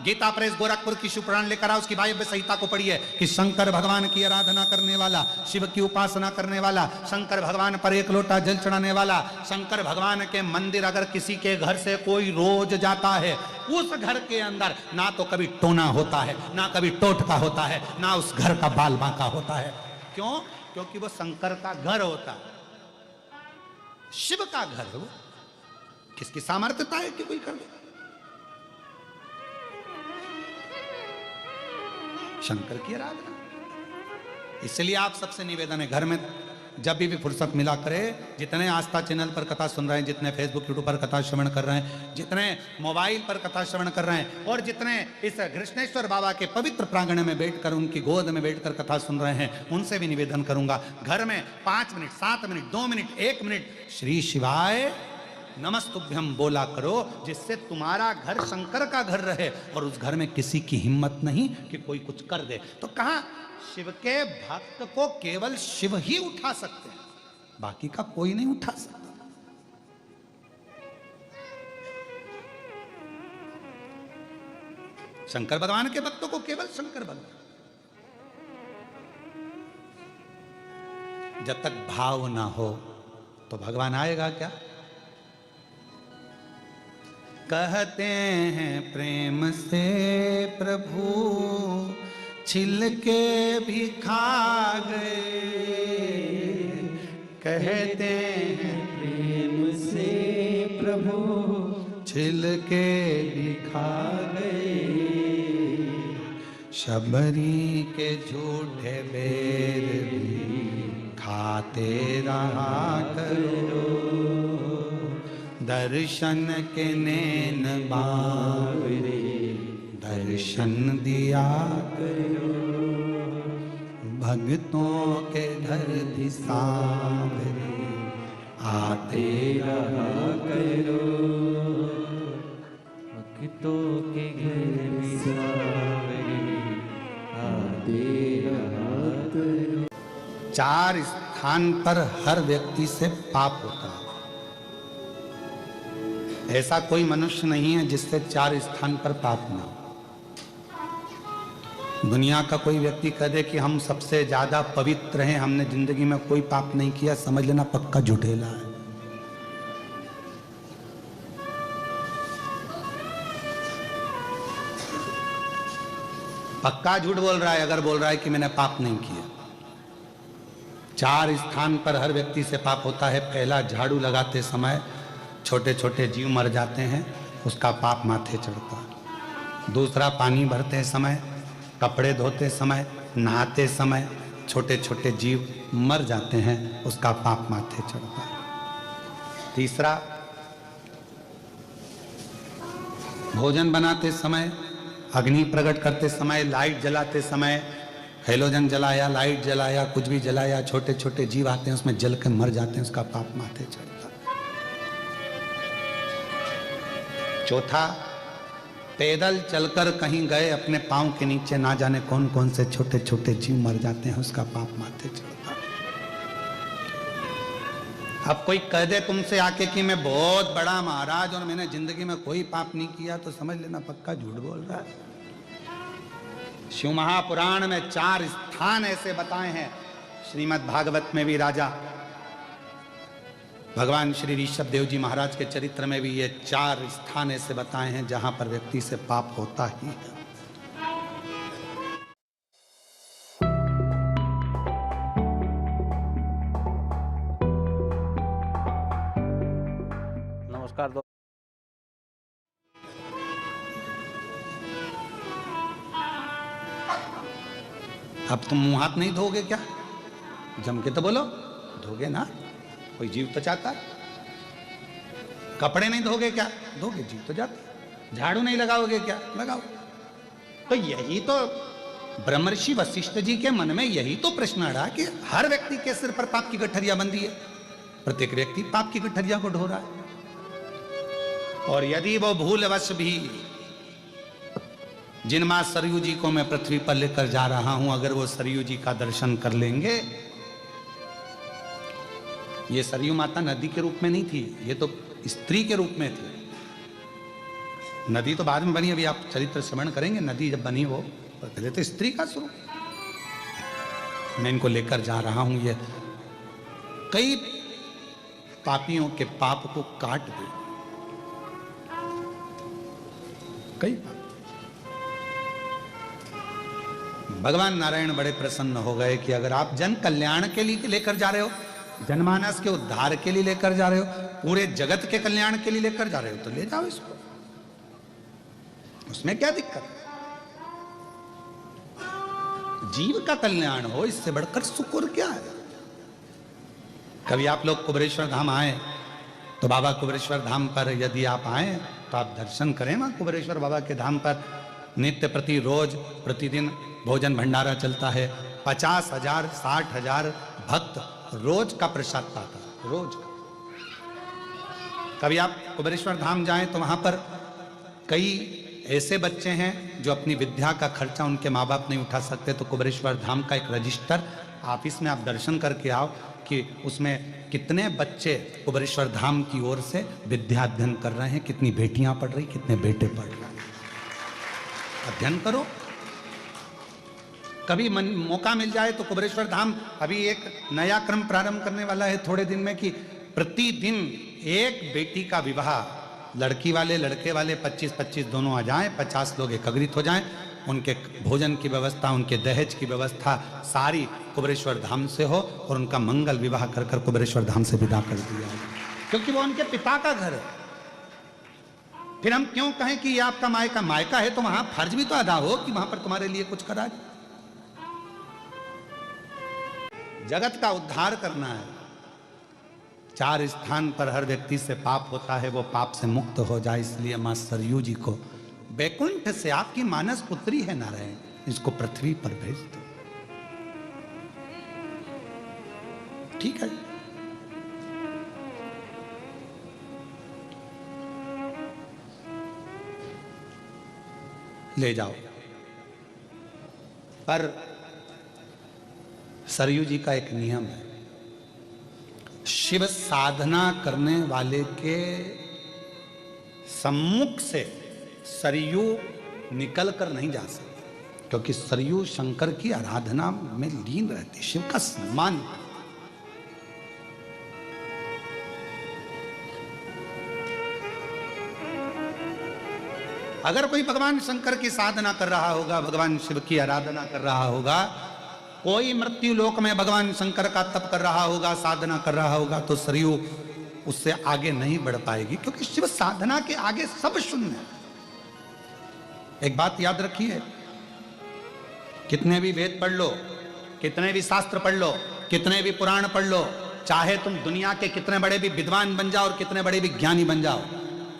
Gita press Gorakhpur की शिव पुराण लेकर आओ, उसकी वायव्य संहिता को पढ़िए कि शंकर भगवान की आराधना करने वाला, शिव की उपासना करने वाला, शंकर भगवान पर एक लोटा जल चढ़ाने वाला, शंकर भगवान के मंदिर अगर किसी के घर से कोई रोज जाता है, उस घर के अंदर ना तो कभी टोना होता है, ना कभी टोटका होता है, ना उस घर का बाल बांका होता है। क्यों? क्योंकि वो शंकर का घर होता है, शिव का घर है वो। किसकी सामर्थ्यता है कि कोई कर दे? शंकर की आराधना। इसलिए आप सबसे निवेदन है, घर में जब भी फुर्सत मिला करे, जितने आस्था चैनल पर कथा सुन रहे हैं, जितने फेसबुक यूट्यूब पर कथा श्रवण कर रहे हैं, जितने मोबाइल पर कथा श्रवण कर रहे हैं, और जितने इस कृष्णेश्वर बाबा के पवित्र प्रांगण में बैठकर, उनकी गोद में बैठकर कथा सुन रहे हैं, उनसे भी निवेदन करूंगा, घर में 5 minute, 7 minute, 2 minute, 1 minute Shri शिवाय नमस्तुभ्यम बोला करो, जिससे तुम्हारा घर शंकर का घर रहे और उस घर में किसी की हिम्मत नहीं कि कोई कुछ कर दे। तो कहा शिव के भक्त को केवल शिव ही उठा सकते हैं, बाकी का कोई नहीं उठा सकता। शंकर भगवान के भक्तों को केवल शंकर भगवान। जब तक भाव ना हो तो भगवान आएगा क्या? कहते हैं प्रेम से प्रभु छिलके भी खा गए, कहते हैं प्रेम से प्रभु छिलके भी खा गए, शबरी के झूठे बेर भी खाते रहा करो, दर्शन के नैन बावरे दर्शन दिया करो, भक्तों के घर दिसावरे आते रहा करो, भक्तों के घर दिसावरे आते रहा करो। 4 स्थान पर हर व्यक्ति से पाप होता है। ऐसा कोई मनुष्य नहीं है जिससे 4 स्थान पर पाप ना हो। दुनिया का कोई व्यक्ति कह दे कि हम सबसे ज्यादा पवित्र हैं, हमने जिंदगी में कोई पाप नहीं किया, समझ लेना पक्का झूठेला है। पक्का झूठ बोल रहा है अगर बोल रहा है कि मैंने पाप नहीं किया। 4 स्थान पर हर व्यक्ति से पाप होता है। पहला, झाड़ू लगाते समय छोटे छोटे जीव मर जाते हैं, उसका पाप माथे चढ़ता है। दूसरा, पानी भरते समय, कपड़े धोते समय, नहाते समय छोटे छोटे जीव मर जाते हैं, उसका पाप माथे चढ़ता है। तीसरा, भोजन बनाते समय, अग्नि प्रकट करते समय, लाइट जलाते समय, हेलोजन जलाया, लाइट जलाया, कुछ भी जलाया, छोटे छोटे जीव आते हैं उसमें जल के मर जाते हैं, उसका पाप माथे चढ़ता है। चौथा, पैदल चलकर कहीं गए, अपने पांव के नीचे ना जाने कौन कौन से छोटे छोटे जीव मर जाते हैं, उसका पाप माथे चढ़ता है। अब कोई कह दे तुमसे आके कि मैं बहुत बड़ा महाराज और मैंने जिंदगी में कोई पाप नहीं किया, तो समझ लेना पक्का झूठ बोल रहा है। शिव महापुराण में 4 स्थान ऐसे बताए हैं, श्रीमद् भागवत में भी राजा भगवान श्री ऋषभ देव जी महाराज के चरित्र में भी ये 4 स्थान ऐसे बताए हैं जहां पर व्यक्ति से पाप होता ही है। नमस्कार दो। अब तुम मुंह हाथ नहीं धोगे क्या? जम के तो बोलो, धोगे ना? कोई जीव तो जाता है। कपड़े नहीं धोगे क्या? धोगे, जीव तो जाता। झाड़ू नहीं लगाओगे क्या? लगाओ। तो यही तो ब्रह्मर्षि वशिष्ठ जी के मन में यही तो प्रश्न आ रहा कि हर व्यक्ति के सिर पर पाप की गठरिया बंधी है, प्रत्येक व्यक्ति पाप की गठरिया को ढो रहा है। और यदि वो भूलवश भी, जिन मां सरयू जी को मैं पृथ्वी पर लेकर जा रहा हूं, अगर वो सरयू जी का दर्शन कर लेंगे, ये सरयू माता नदी के रूप में नहीं थी, ये तो स्त्री के रूप में थी। नदी तो बाद में बनी, अभी आप चरित्र श्रवण करेंगे। नदी जब बनी वो पहले तो स्त्री का स्वरूप। मैं इनको लेकर जा रहा हूं, ये कई पापियों के पाप को काट दे, कई पाप। भगवान नारायण बड़े प्रसन्न हो गए कि अगर आप जन कल्याण के लिए लेकर जा रहे हो, जनमानस के उद्धार के लिए लेकर जा रहे हो, पूरे जगत के कल्याण के लिए लेकर जा रहे हो, तो ले जाओ इसको, उसमें क्या दिक्कत है? जीव का कल्याण हो, इससे बढ़कर सुख और क्या है? कभी आप लोग कुबेरेश्वर धाम आए तो बाबा कुबेरेश्वर धाम पर यदि आप आए तो आप दर्शन करें वहां कुबेरेश्वर बाबा के धाम पर नित्य प्रति रोज प्रतिदिन भोजन भंडारा चलता है। 50,000 60,000 भक्त रोज का प्रसाद पाता है, रोज। कभी आप कुबेरेश्वर धाम जाएं तो वहां पर कई ऐसे बच्चे हैं जो अपनी विद्या का खर्चा उनके माँ बाप नहीं उठा सकते, तो कुबेरेश्वर धाम का एक रजिस्टर ऑफिस में आप दर्शन करके आओ कि उसमें कितने बच्चे कुबेरेश्वर धाम की ओर से विद्या अध्ययन कर रहे हैं, कितनी बेटियां पढ़ रही, कितने बेटे पढ़ रहे हैं। अध्ययन करो। कभी मौका मिल जाए तो कुबेरेश्वर धाम अभी एक नया क्रम प्रारंभ करने वाला है थोड़े दिन में कि प्रतिदिन एक बेटी का विवाह, लड़की वाले लड़के वाले 25-25 दोनों आ जाएं, 50 लोग एकत्रित हो जाएं, उनके भोजन की व्यवस्था, उनके दहेज की व्यवस्था सारी कुबेरेश्वर धाम से हो और उनका मंगल विवाह कर कर कुबेरेश्वर धाम से विदा कर दिया, क्योंकि वो उनके पिता का घर है। फिर हम क्यों कहें कि ये आपका मायका? मायका है तो वहां फर्ज भी तो अदा हो कि वहां पर तुम्हारे लिए कुछ करा जाए। जगत का उद्धार करना है। 4 स्थान पर हर व्यक्ति से पाप होता है, वो पाप से मुक्त हो जाए, इसलिए मां सरयू जी को बैकुंठ से, आपकी मानस पुत्री है नारायण, इसको पृथ्वी पर भेज दो। ठीक है, ले जाओ। पर सरयू जी का एक नियम है, शिव साधना करने वाले के सम्मुख से सरयू निकल कर नहीं जा सकती, क्योंकि सरयू शंकर की आराधना में लीन रहती, शिव का सम्मान। अगर कोई भगवान शंकर की साधना कर रहा होगा, भगवान शिव की आराधना कर रहा होगा, कोई मृत्यु लोक में भगवान शंकर का तप कर रहा होगा, साधना कर रहा होगा, तो सरयू उससे आगे नहीं बढ़ पाएगी, क्योंकि शिव साधना के आगे सब शून्य है। एक बात याद रखिए, कितने भी वेद पढ़ लो, कितने भी शास्त्र पढ़ लो, कितने भी पुराण पढ़ लो, चाहे तुम दुनिया के कितने बड़े भी विद्वान बन जाओ और कितने बड़े भी ज्ञानी बन जाओ,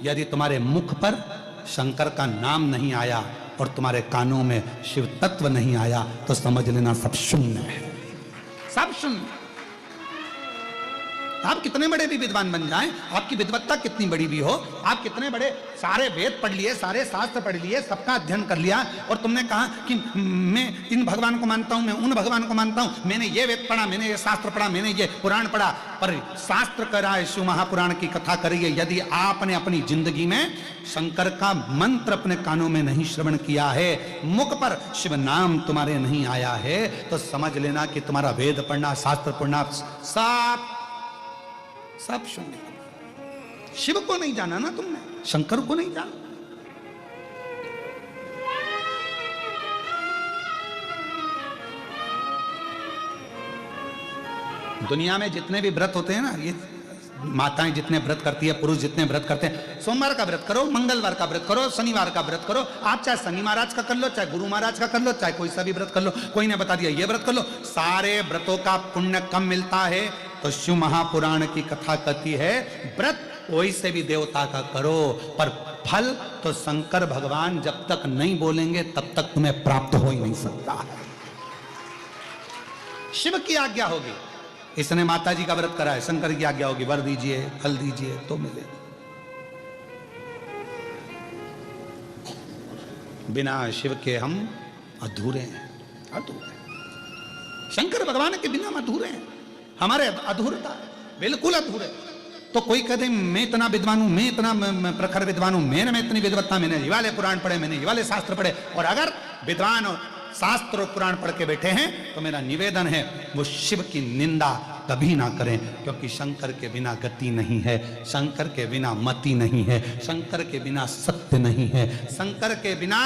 यदि तुम्हारे मुख पर शंकर का नाम नहीं आया और तुम्हारे कानों में शिव तत्व नहीं आया, तो समझ लेना सब शून्य है, सब शून्य। आप कितने बड़े भी विद्वान बन जाएं, आपकी विद्वत्ता कितनी बड़ी भी हो, आप कितने बड़े सारे वेद पढ़ लिए, सारे शास्त्र पढ़ लिए, सबका अध्ययन कर लिया, और तुमने कहा कि मैं इन भगवान को मानता हूं, मैं उन भगवान को मानता हूं, मैंने ये वेद पढ़ा, मैंने ये शास्त्र पढ़ा, मैंने ये पुराण पढ़ा, पर शास्त्र कह रहा है, शिव महापुराण की कथा करिए, यदि आपने अपनी जिंदगी में शंकर का मंत्र अपने कानों में नहीं श्रवण किया है, मुख पर शिव नाम तुम्हारे नहीं आया है, तो समझ लेना कि तुम्हारा वेद पढ़ना, शास्त्र पढ़ना सब शून्य। शिव को नहीं जाना ना तुमने, शंकर को नहीं जाना। दुनिया में जितने भी व्रत होते हैं ना, ये माताएं जितने व्रत करती है, पुरुष जितने व्रत करते हैं, सोमवार का व्रत करो, मंगलवार का व्रत करो, शनिवार का व्रत करो, आप चाहे शनि महाराज का कर लो, चाहे गुरु महाराज का कर लो, चाहे कोई सा भी व्रत कर लो, कोई ने बता दिया ये व्रत कर लो, सारे व्रतों का पुण्य कम मिलता है। तो शिव महापुराण की कथा कहती है, व्रत कोई से भी देवता का करो, पर फल तो शंकर भगवान जब तक नहीं बोलेंगे तब तक तुम्हें प्राप्त हो ही नहीं सकता। शिव की आज्ञा होगी, इसने माता जी का व्रत करा है, शंकर की आज्ञा होगी, वर दीजिए, फल दीजिए तो मिले। बिना शिव के हम अधूरे हैं, अधूरे। शंकर भगवान के बिना हम अधूरे हैं, हमारे अधूरता है, बिल्कुल अधूरे। तो कोई कहते मैं इतना विद्वान हूं, मैं इतना प्रखर विद्वान हूं, मेरे में इतनी विद्वत्ता, मैंने ये वाले पुराण पढ़े, मैंने ये वाले शास्त्र पढ़े, और अगर विद्वान और शास्त्र और पुराण पढ़ के बैठे हैं तो मेरा निवेदन है वो शिव की निंदा कभी ना करें, क्योंकि शंकर के बिना गति नहीं है, शंकर के बिना मति नहीं है, शंकर के बिना सत्य नहीं है, शंकर के बिना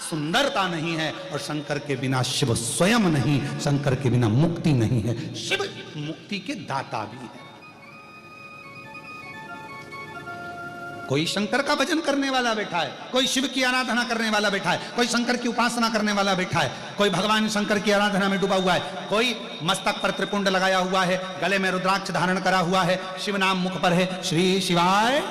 सुंदरता नहीं है, और शंकर के बिना शिव स्वयं नहीं, शंकर के बिना मुक्ति नहीं है। शिव मुक्ति के दाता भी है। कोई शंकर का भजन करने वाला बैठा है, कोई शिव की आराधना करने वाला बैठा है, कोई शंकर की उपासना करने वाला बैठा है, कोई भगवान शंकर की आराधना में डूबा हुआ है, कोई मस्तक पर त्रिपुंड लगाया हुआ है, गले में रुद्राक्ष धारण करा हुआ है, शिव नाम मुख पर है, श्री शिवाय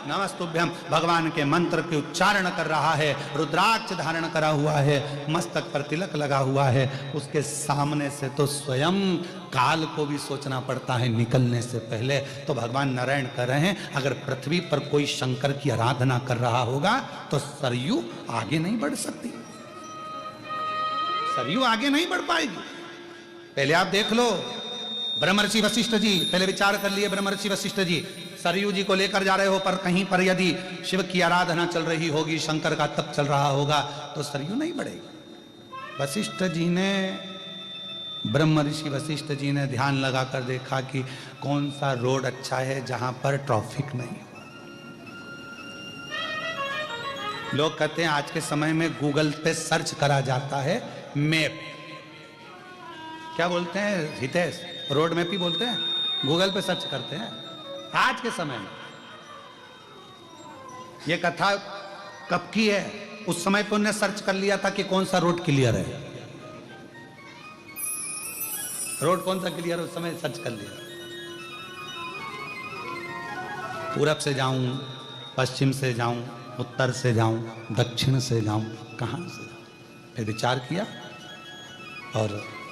नमस्तुभ्यम भगवान के मंत्र के उच्चारण कर रहा है, रुद्राक्ष धारण करा हुआ है, मस्तक पर तिलक लगा हुआ है, उसके सामने से तो स्वयं काल को भी सोचना पड़ता है निकलने से पहले। तो भगवान नारायण कह रहे हैं अगर पृथ्वी पर कोई शंकर की आराधना कर रहा होगा तो सरयू आगे नहीं बढ़ सकती, सरयू आगे नहीं बढ़ पाएगी। पहले आप देख लो, ब्रह्मर्षि वशिष्ठ जी, पहले विचार कर लिए ब्रह्मर्षि वशिष्ठ जी, सरयू जी को लेकर जा रहे हो, पर कहीं पर यदि शिव की आराधना चल रही होगी, शंकर का तप चल रहा होगा, तो सरयू नहीं बढ़ेगी। वशिष्ठ जी ने, ब्रह्मर्षि वशिष्ठ जी ने ध्यान लगाकर देखा कि कौन सा रोड अच्छा है जहां पर ट्रैफिक नहीं हो। लोग कहते हैं आज के समय में गूगल पे सर्च करा जाता है मैप, क्या बोलते हैं हितेश, रोड मैप ही बोलते हैं, गूगल पे सर्च करते हैं आज के समय में। यह कथा कब की है? उस समय पे उन्होंने सर्च कर लिया था कि कौन सा रोड क्लियर है, रोड कौन सा क्लियर है उस समय सर्च कर लिया। पूरब से जाऊं, पश्चिम से जाऊं, उत्तर से जाऊं, दक्षिण से जाऊं, कहां से जाऊं? फिर विचार किया और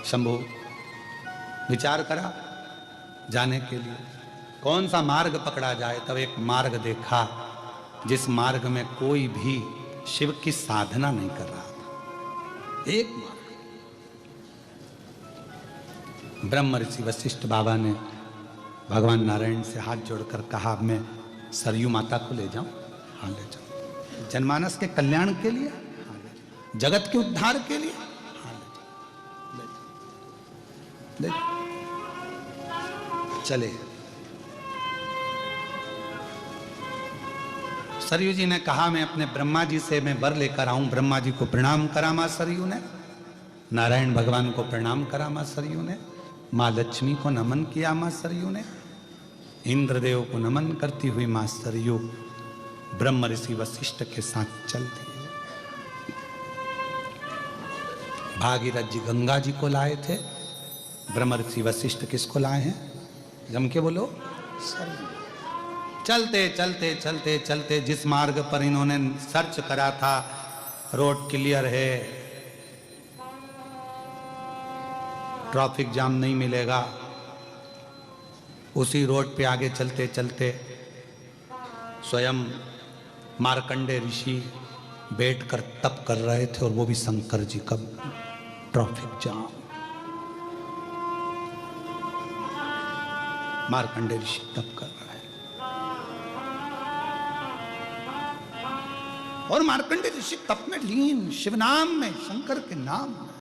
शंभु विचार करा जाने के लिए कौन सा मार्ग पकड़ा जाए। तब एक मार्ग देखा जिस मार्ग में कोई भी शिव की साधना नहीं कर रहा था, एक मार्ग। ब्रह्म ऋषि वशिष्ठ बाबा ने भगवान नारायण से हाथ जोड़कर कहा मैं सरयू माता को ले जाऊं? हाँ ले जाओ। जनमानस के कल्याण के लिए, हाँ ले जाओ। जगत के उद्धार के लिए, हाँ ले जाओ, ले जाओ। चले। सरयू जी ने कहा मैं अपने ब्रह्मा जी से मैं वर लेकर आऊं। ब्रह्मा जी को प्रणाम करा मां सरयू ने, नारायण भगवान को प्रणाम करा मां सरयू ने, मां लक्ष्मी को नमन किया मां सरयू ने, इंद्रदेव को नमन करती हुई मां सरयू ब्रह्म ऋषि वशिष्ठ के साथ चलती है। भागीरथ जी गंगा जी को लाए थे, ब्रह्म ऋषि वशिष्ठ किसको लाए हैं? जम के बोलो, सरयू। चलते चलते चलते चलते जिस मार्ग पर इन्होंने सर्च करा था रोड क्लियर है, ट्रैफिक जाम नहीं मिलेगा, उसी रोड पे आगे चलते चलते स्वयं मार्कंडे ऋषि बैठकर तप कर रहे थे, और वो भी शंकर जी का ट्रैफिक जाम। मार्कंडे ऋषि तप कर रहे हैं, और मार्कंडे ऋषि तप में लीन, शिव नाम में, शंकर के नाम में।